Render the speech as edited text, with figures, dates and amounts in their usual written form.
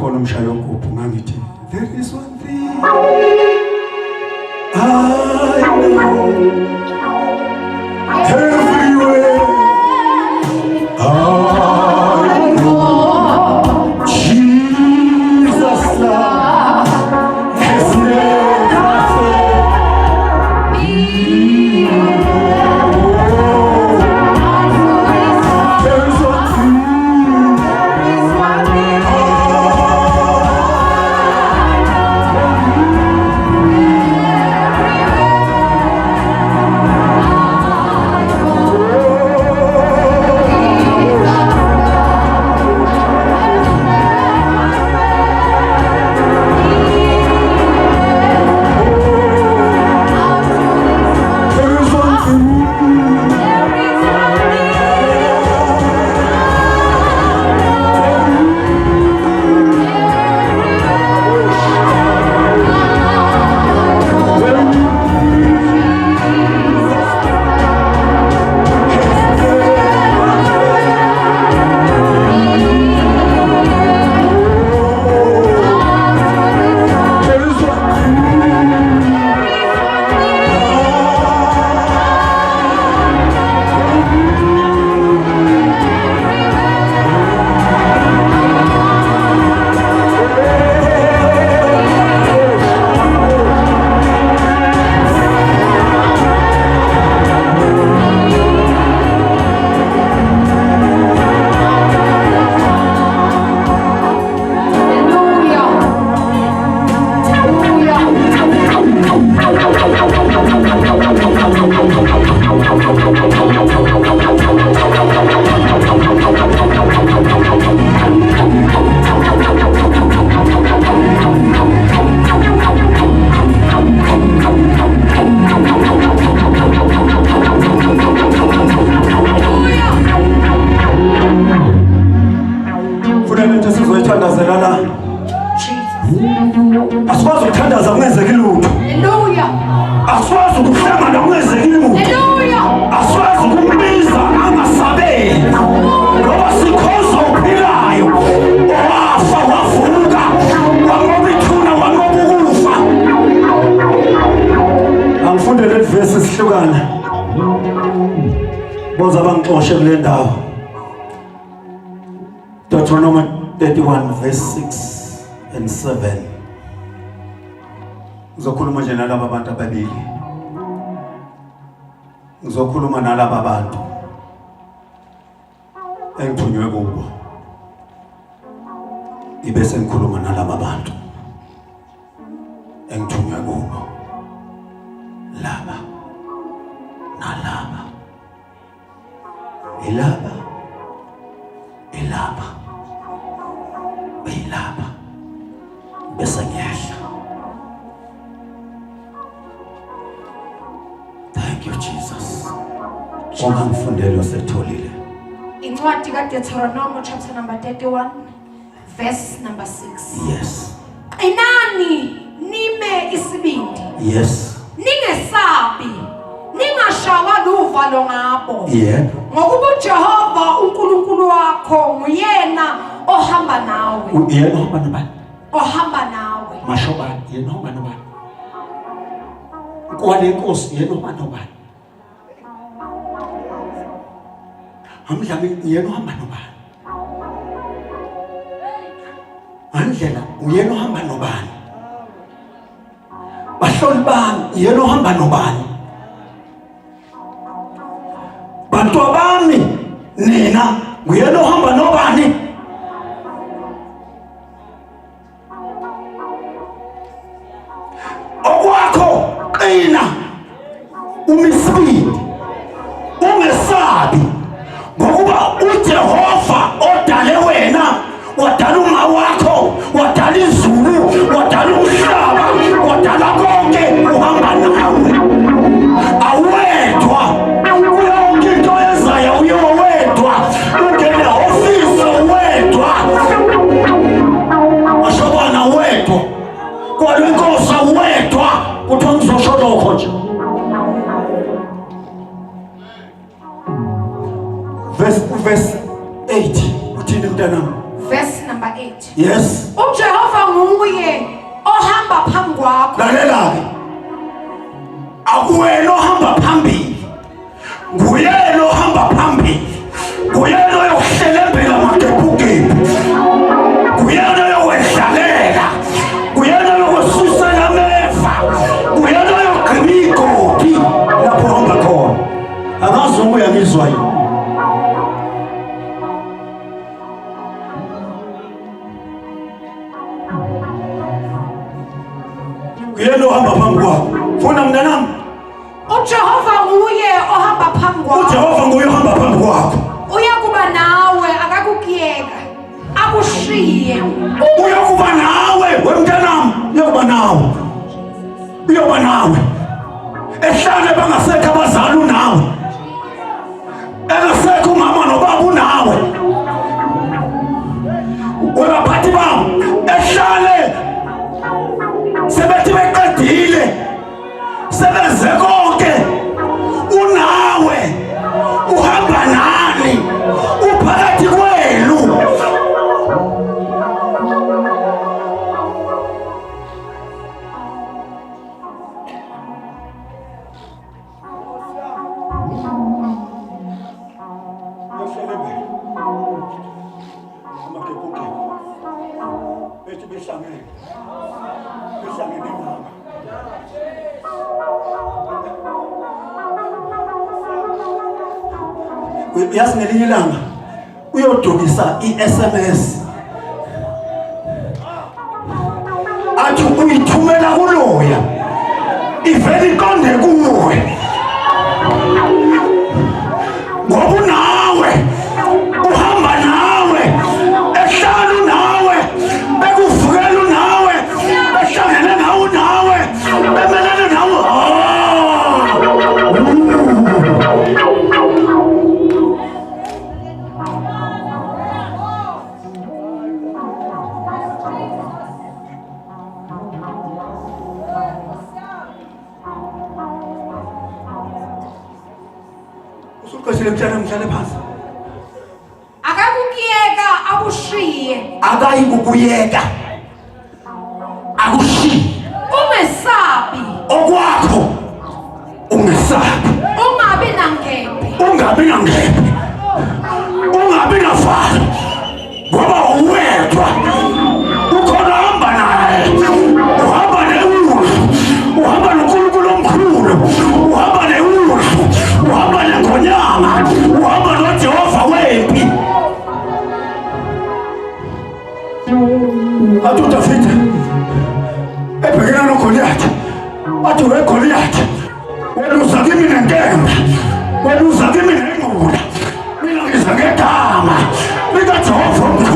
kukhona umshayo wogubhu ngangithi there is one thing I know everywhere I know Jesus love has never failed me. There is one thing aswazi ukuthandaza kungenzeki lutho. Haleluya. Aswazi ukuhlangana kungenzeki lutho. Haleluya. Aswazi ukumbiza angasabeli. Ngoba sikhoza uphilayo. Wafa wavuka. Wangobithuna wangobukufa. Angifunde le verse sihlukana. Boza bangixoshe kule ndawo. Deuteronomy 31 verse 6 and 7. Ngizokhuluma nje nalabo abantu ababili. Ngizokhuluma nalabo abantu engithunywe kubo. Ibese ngikhuluma nalabo abantu engithunywe kubo. Laba nalaba. Ilaba. Ilaba. Ilaba. Bese ngiyahla. Thank you, Jesus. Ungangifundela setholile. Incwadi kaDeuteronomy chapter number 31 verse number 6. Yes. Inani nime isibindi. Yes. Ningesabi. Ningashawa luvalo ngabo. Yeah. Ngokuba uJehova uNkulunkulu wakho nguyena ohamba nawe. Uyena ohamba nabani? Ohamba nawe. Mashobani yena ohamba nabani? Kwale Nkosi yena ohamba nabani? Amdlami yena ohamba nabani? Andlela uyena ohamba nabani? Bahloli bami yena ohamba nabani? Bantu bami nina uyena ohamba nabani? Okwakho qina umisibili ungesabi ngokuba uJehova odale wena wadala uma wakho wadala izulu wadala umhlaba wadala konke uhamba nawe awedwa yonke into ezayo uyowedwa ungene office wedwa ashobana wedwa kwale Nkosi wedwa kuthiwa ngizosho lokho nje uJehova nguye ohamba phambi kwakho. Lalela-ke, akuwena ohamba phambili, nguyena ohamba phambili, nguyena oyokuhlelembela amagebhugebhu, nguyena oyokwehlalela, nguyena oyokususela ameva, nguyena oyogqiba igodi lapho ohamba khona. Angazi uma uyangizwa yini. Nguyena ohamba phambi kwakho. Funa mntanami, uJehova nguye ohamba phambi kwakho. uJehova nguye ohamba phambi kwakho. Uyakuba nawe, akakukuyeka, akushiye. Uyokuba nawe wemntanami, uyokuba nawe, uyoba nawe. Ehlane bangasekho abazali unawe, engasekho umama nobaba unawe, webaphathi babo ehlale sebethi beqedile sebenze konke, unawe uhamba nani, uphakathi kwenu. Yazi ngelinye ilanga uyodukisa i-SMS athi uyithumela kuloya ivele iqonde kuwe, ngoba unawe uhamba nawe, ehlala unawe, bekuvukela unawe, behlangene nawe unawe, bemelene nawe. Mhlale phansi. Akakukuyeka, akushiye. Akayi kukuyeka, akushiye. Ungesabi. Okwakho ungesabi. Ungabi nankempe. Ungabi nankempe. Ungabi nafalo. Ngoba uwedwa. Ukhona hamba naye. Uhamba newulu. Uhamba noNkulunkulu omkhulu. Uhamba newulu. Uhamba neNgonyama. Uhamba noJehova wempi. Athi uDavide ebhekene noGoliathi, athi we Goliathi, wena uza kimi nenkemba, wena uza kimi nenqula, mina ngiza ngegama likaJehova.